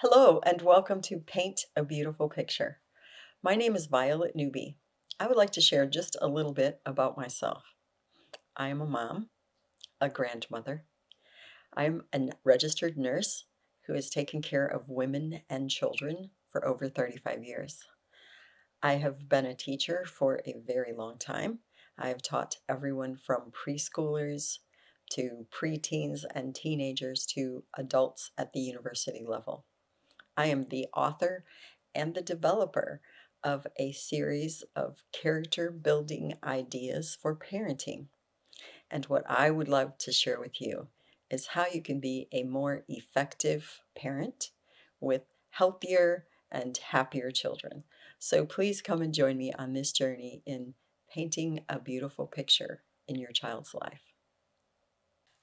Hello, and welcome to Paint a Beautiful Picture. My name is Violet Newby. I would like to share just a little bit about myself. I am a mom, a grandmother. I'm a registered nurse who has taken care of women and children for over 35 years. I have been a teacher for a very long time. I have taught everyone from preschoolers to preteens and teenagers to adults at the university level. I am the author and the developer of a series of character building ideas for parenting. And what I would love to share with you is how you can be a more effective parent with healthier and happier children. So please come and join me on this journey in painting a beautiful picture in your child's life.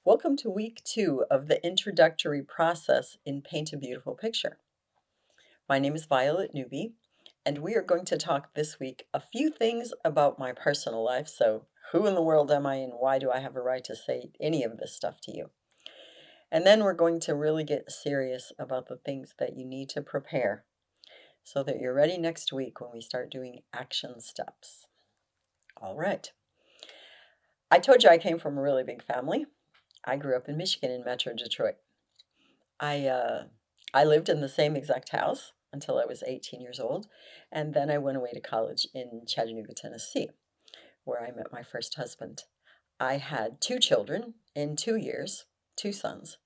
Welcome to week 2 of the introductory process in Paint a Beautiful Picture. My name is Violet Newby, and we are going to talk this week a few things about my personal life. So, who in the world am I, and why do I have a right to say any of this stuff to you? And then we're going to really get serious about the things that you need to prepare so that you're ready next week when we start doing action steps. All right. I told you I came from a really big family. I grew up in Michigan in Metro Detroit. I lived in the same exact house until I was 18 years old, and then I went away to college in Chattanooga, Tennessee, where I met my first husband. I had 2 children in 2 years, 2 sons,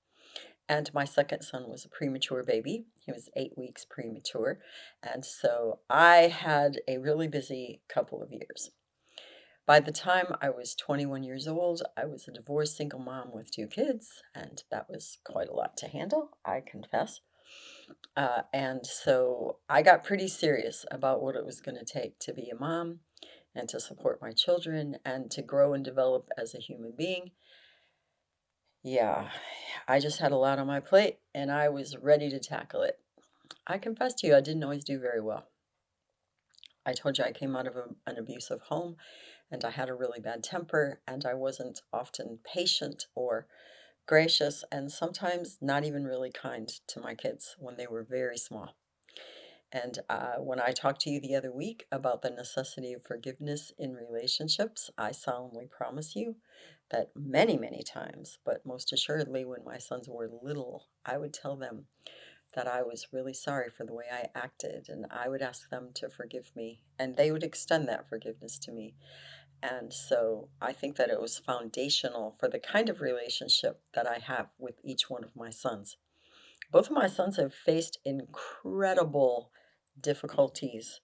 and my second son was a premature baby. He was 8 weeks premature, and so I had a really busy couple of years. By the time I was 21 years old, I was a divorced single mom with 2 kids, and that was quite a lot to handle, I confess. And so I got pretty serious about what it was going to take to be a mom and to support my children and to grow and develop as a human being. Yeah, I just had a lot on my plate and I was ready to tackle it. I confess to you, I didn't always do very well. I told you I came out of an abusive home and I had a really bad temper and I wasn't often patient or gracious and sometimes not even really kind to my kids when they were very small. And when I talked to you the other week about the necessity of forgiveness in relationships, I solemnly promise you that many, many times, but most assuredly when my sons were little, I would tell them that I was really sorry for the way I acted, and I would ask them to forgive me, and they would extend that forgiveness to me. And so I think that it was foundational for the kind of relationship that I have with each one of my sons. Both of my sons have faced incredible difficulties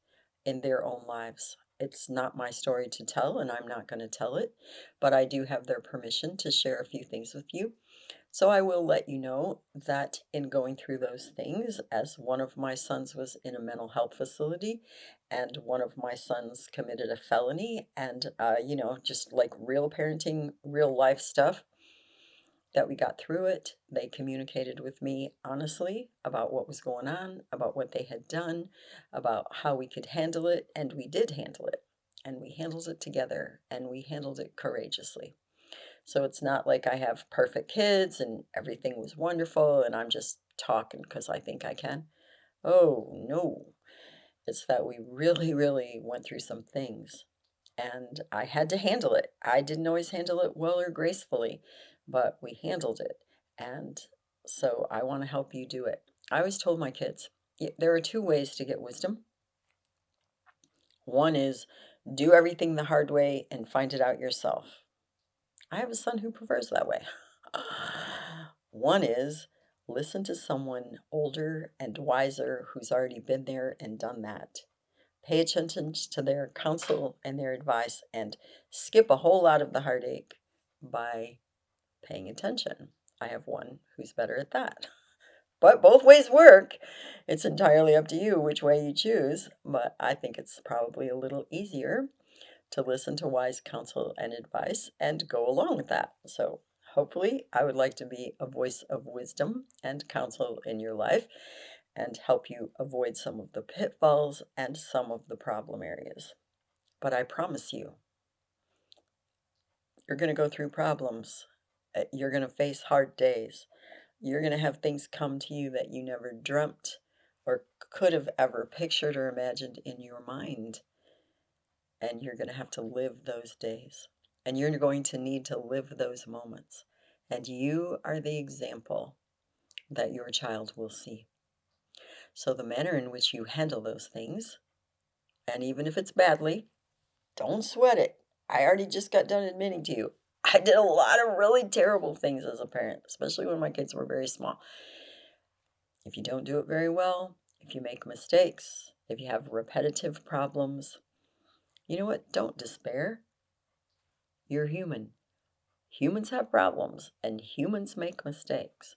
in their own lives. It's not my story to tell, and I'm not going to tell it, but I do have their permission to share a few things with you. So I will let you know that in going through those things, as one of my sons was in a mental health facility, and one of my sons committed a felony, and, just like real parenting, real life stuff, that we got through it. They communicated with me honestly about what was going on, about what they had done, about how we could handle it, and we did handle it. And we handled it together, and we handled it courageously. So it's not like I have perfect kids and everything was wonderful and I'm just talking because I think I can. Oh, no. It's that we really, really went through some things and I had to handle it. I didn't always handle it well or gracefully, but we handled it. And so I want to help you do it. I always told my kids there are 2 ways to get wisdom. One is do everything the hard way and find it out yourself. I have a son who prefers that way. One is listen to someone older and wiser who's already been there and done that. Pay attention to their counsel and their advice and skip a whole lot of the heartache by paying attention. I have one who's better at that. But both ways work. It's entirely up to you which way you choose, but I think it's probably a little easier to listen to wise counsel and advice and go along with that. So, hopefully, I would like to be a voice of wisdom and counsel in your life and help you avoid some of the pitfalls and some of the problem areas. But I promise you, you're going to go through problems. You're going to face hard days. You're going to have things come to you that you never dreamt or could have ever pictured or imagined in your mind. And you're going to have to live those days. And you're going to need to live those moments. And you are the example that your child will see. So the manner in which you handle those things, and even if it's badly, don't sweat it. I already just got done admitting to you, I did a lot of really terrible things as a parent, especially when my kids were very small. If you don't do it very well, if you make mistakes, if you have repetitive problems, you know what? Don't despair. You're human. Humans have problems and humans make mistakes,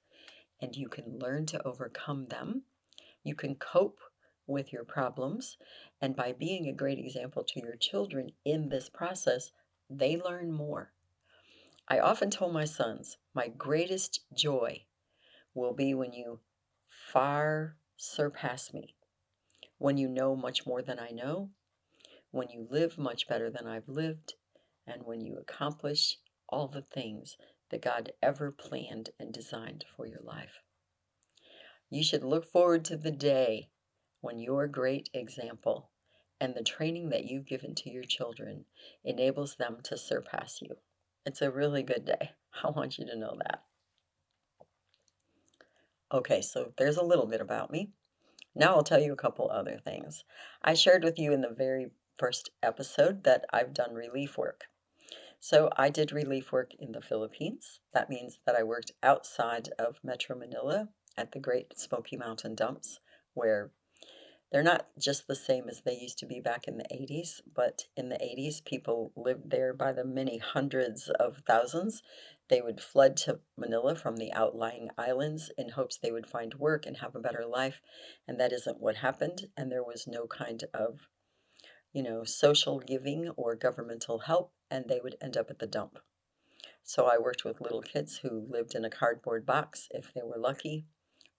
and you can learn to overcome them. You can cope with your problems, and by being a great example to your children in this process, they learn more. I often tell my sons, my greatest joy will be when you far surpass me, when you know much more than I know, when you live much better than I've lived, and when you accomplish all the things that God ever planned and designed for your life. You should look forward to the day when your great example and the training that you've given to your children enables them to surpass you. It's a really good day. I want you to know that. Okay, so there's a little bit about me. Now I'll tell you a couple other things. I shared with you in the very first episode that I've done relief work. So I did relief work in the Philippines. That means that I worked outside of Metro Manila at the Great Smoky Mountain Dumps, where they're not just the same as they used to be back in the 80s, but in the 80s, people lived there by the many hundreds of thousands. They would flood to Manila from the outlying islands in hopes they would find work and have a better life. And that isn't what happened. And there was no kind of, social giving or governmental help, and they would end up at the dump. So I worked with little kids who lived in a cardboard box if they were lucky,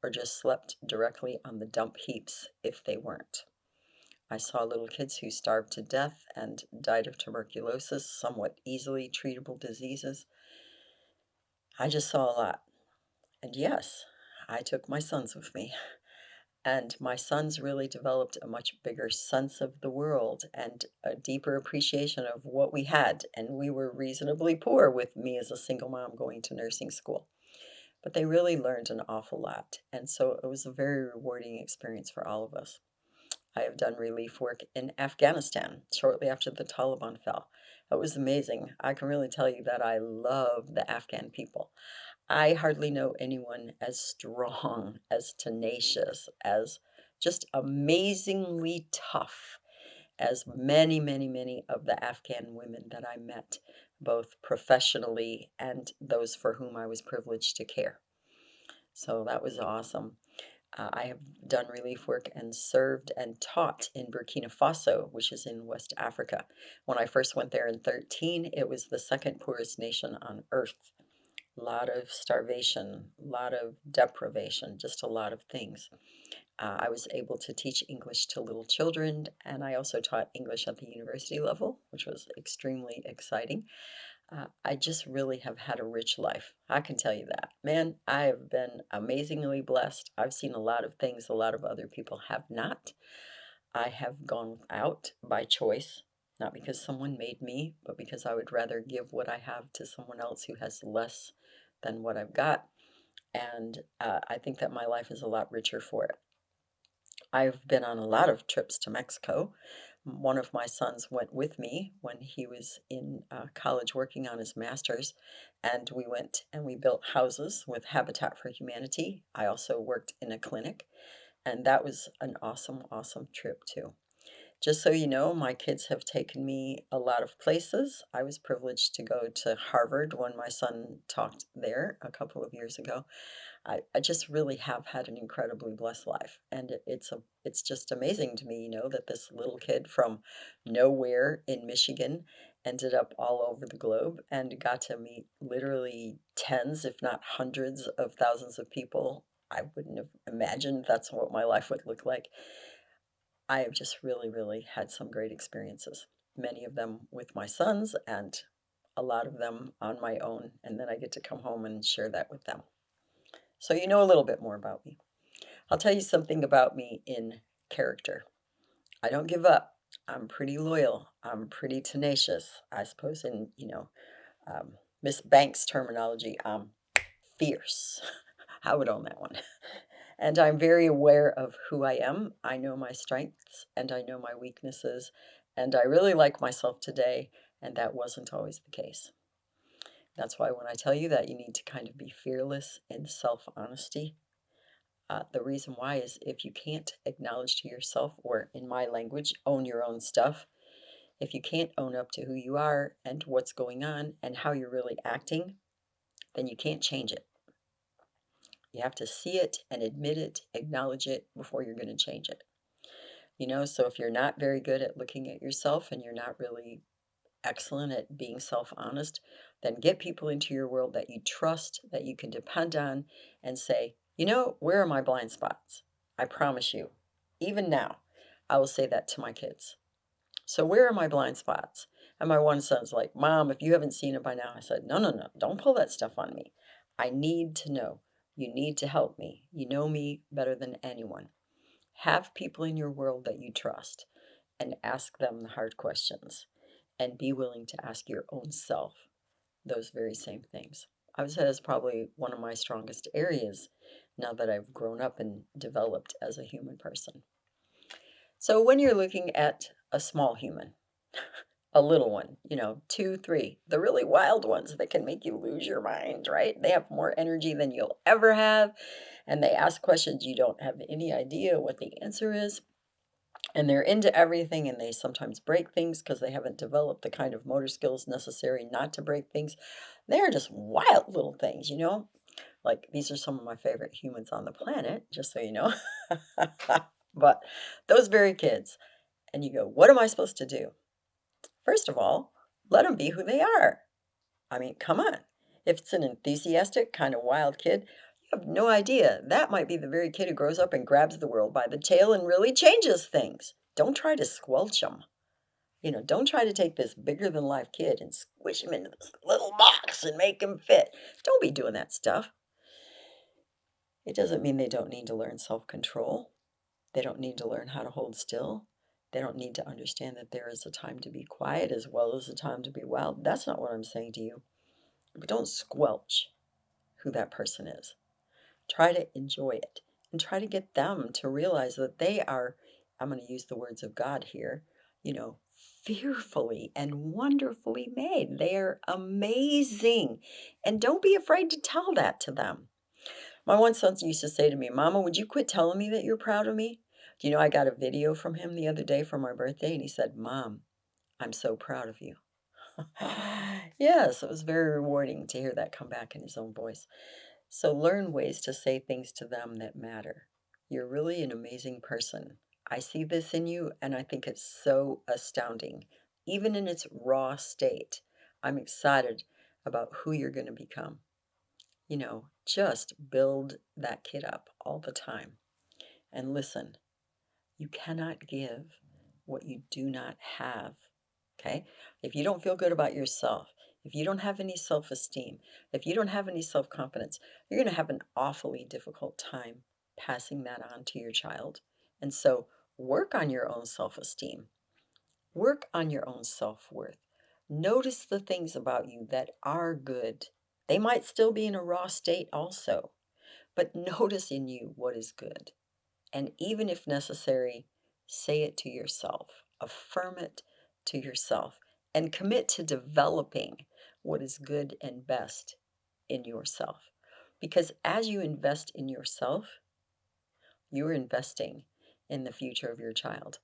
or just slept directly on the dump heaps if they weren't. I saw little kids who starved to death and died of tuberculosis, somewhat easily treatable diseases. I just saw a lot. And yes, I took my sons with me. And my sons really developed a much bigger sense of the world and a deeper appreciation of what we had. And we were reasonably poor with me as a single mom going to nursing school. But they really learned an awful lot. And so it was a very rewarding experience for all of us. I have done relief work in Afghanistan shortly after the Taliban fell. It was amazing. I can really tell you that I love the Afghan people. I hardly know anyone as strong, as tenacious, as just amazingly tough as many, many, many of the Afghan women that I met, both professionally and those for whom I was privileged to care. So that was awesome. I have done relief work and served and taught in Burkina Faso, which is in West Africa. When I first went there in 13, it was the second poorest nation on earth. A lot of starvation, a lot of deprivation, just a lot of things. I was able to teach English to little children, and I also taught English at the university level, which was extremely exciting. I just really have had a rich life. I can tell you that. Man, I have been amazingly blessed. I've seen a lot of things a lot of other people have not. I have gone out by choice, not because someone made me, but because I would rather give what I have to someone else who has less than what I've got. And I think that my life is a lot richer for it. I've been on a lot of trips to Mexico. One of my sons went with me when he was in college working on his master's, and we went and we built houses with Habitat for Humanity. I also worked in a clinic, and that was an awesome, awesome trip too. Just so you know, my kids have taken me a lot of places. I was privileged to go to Harvard when my son taught there a couple of years ago. I just really have had an incredibly blessed life, and it's just amazing to me, that this little kid from nowhere in Michigan ended up all over the globe and got to meet literally tens, if not hundreds of thousands of people. I wouldn't have imagined that's what my life would look like. I have just really, really had some great experiences, many of them with my sons and a lot of them on my own, and then I get to come home and share that with them. So you know a little bit more about me. I'll tell you something about me in character. I don't give up. I'm pretty loyal. I'm pretty tenacious. I suppose in, um, Miss Banks terminology, I'm fierce. I would own that one. And I'm very aware of who I am. I know my strengths and I know my weaknesses. And I really like myself today. And that wasn't always the case. That's why when I tell you that you need to kind of be fearless in self honesty, the reason why is if you can't acknowledge to yourself, or in my language, own your own stuff, if you can't own up to who you are and what's going on and how you're really acting, then you can't change it. You have to see it and admit it, acknowledge it before you're going to change it. So if you're not very good at looking at yourself and you're not really excellent at being self honest, then get people into your world that you trust, that you can depend on, and say, where are my blind spots? I promise you, even now, I will say that to my kids. So, where are my blind spots? And my one son's like, Mom, if you haven't seen it by now, I said, no, no, no, don't pull that stuff on me. I need to know. You need to help me. You know me better than anyone. Have people in your world that you trust and ask them the hard questions and be willing to ask your own self those very same things. I would say that's probably one of my strongest areas now that I've grown up and developed as a human person. So when you're looking at a small human, a little one, 2, 3, the really wild ones that can make you lose your mind, right? They have more energy than you'll ever have, and they ask questions you don't have any idea what the answer is. And they're into everything, and they sometimes break things because they haven't developed the kind of motor skills necessary not to break things. They're just wild little things. Like, these are some of my favorite humans on the planet, just so you know. But those very kids, and you go, what am I supposed to do? First of all, let them be who they are. I mean, come on. If it's an enthusiastic, kind of wild kid, you have no idea. That might be the very kid who grows up and grabs the world by the tail and really changes things. Don't try to squelch them. Don't try to take this bigger than life kid and squish him into this little box and make him fit. Don't be doing that stuff. It doesn't mean they don't need to learn self control. They don't need to learn how to hold still. They don't need to understand that there is a time to be quiet as well as a time to be wild. That's not what I'm saying to you. But don't squelch who that person is. Try to enjoy it and try to get them to realize that they are, I'm going to use the words of God here, you know, fearfully and wonderfully made. They are amazing. And don't be afraid to tell that to them. My one son used to say to me, Mama, would you quit telling me that you're proud of me? Do you know I got a video from him the other day for my birthday? And he said, Mom, I'm so proud of you. Yes, it was very rewarding to hear that come back in his own voice. So learn ways to say things to them that matter. You're really an amazing person. I see this in you, and I think it's so astounding. Even in its raw state, I'm excited about who you're going to become. Just build that kid up all the time. And listen, you cannot give what you do not have. Okay? If you don't feel good about yourself, if you don't have any self esteem, if you don't have any self confidence, you're going to have an awfully difficult time passing that on to your child. And so work on your own self esteem, work on your own self worth. Notice the things about you that are good. They might still be in a raw state also, but notice in you what is good. And even if necessary, say it to yourself, affirm it to yourself, and commit to developing what is good and best in yourself. Because as you invest in yourself, you're investing in the future of your child.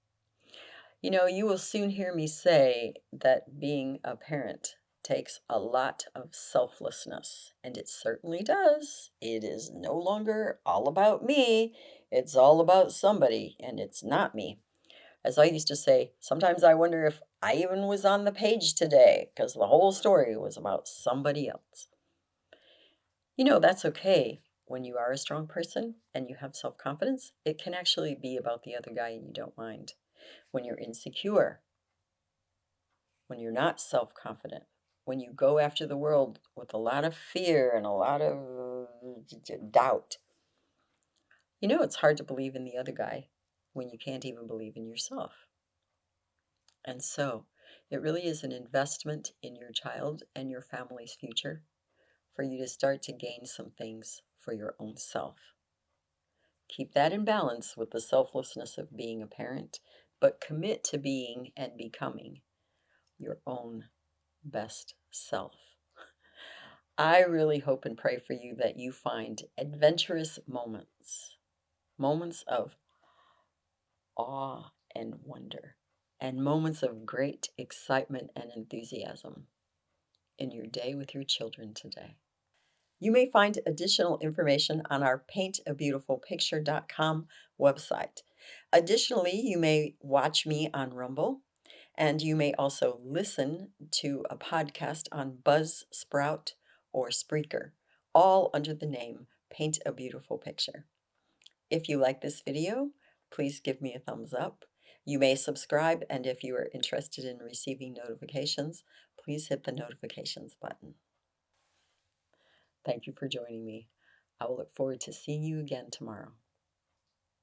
You will soon hear me say that being a parent takes a lot of selflessness, and it certainly does. It is no longer all about me, it's all about somebody, and it's not me. As I used to say, sometimes I wonder if I even was on the page today, because the whole story was about somebody else. That's okay when you are a strong person and you have self confidence. It can actually be about the other guy and you don't mind. When you're insecure, when you're not self confident, when you go after the world with a lot of fear and a lot of doubt. It's hard to believe in the other guy when you can't even believe in yourself. And so it really is an investment in your child and your family's future for you to start to gain some things for your own self. Keep that in balance with the selflessness of being a parent, but commit to being and becoming your own best self. I really hope and pray for you that you find adventurous moments, moments of awe and wonder, and moments of great excitement and enthusiasm in your day with your children today. You may find additional information on our paintabeautifulpicture.com website. Additionally, you may watch me on Rumble, and you may also listen to a podcast on Buzzsprout or Spreaker, all under the name Paint a Beautiful Picture. If you like this video, please give me a thumbs up. You may subscribe, and if you are interested in receiving notifications, please hit the notifications button. Thank you for joining me. I will look forward to seeing you again tomorrow.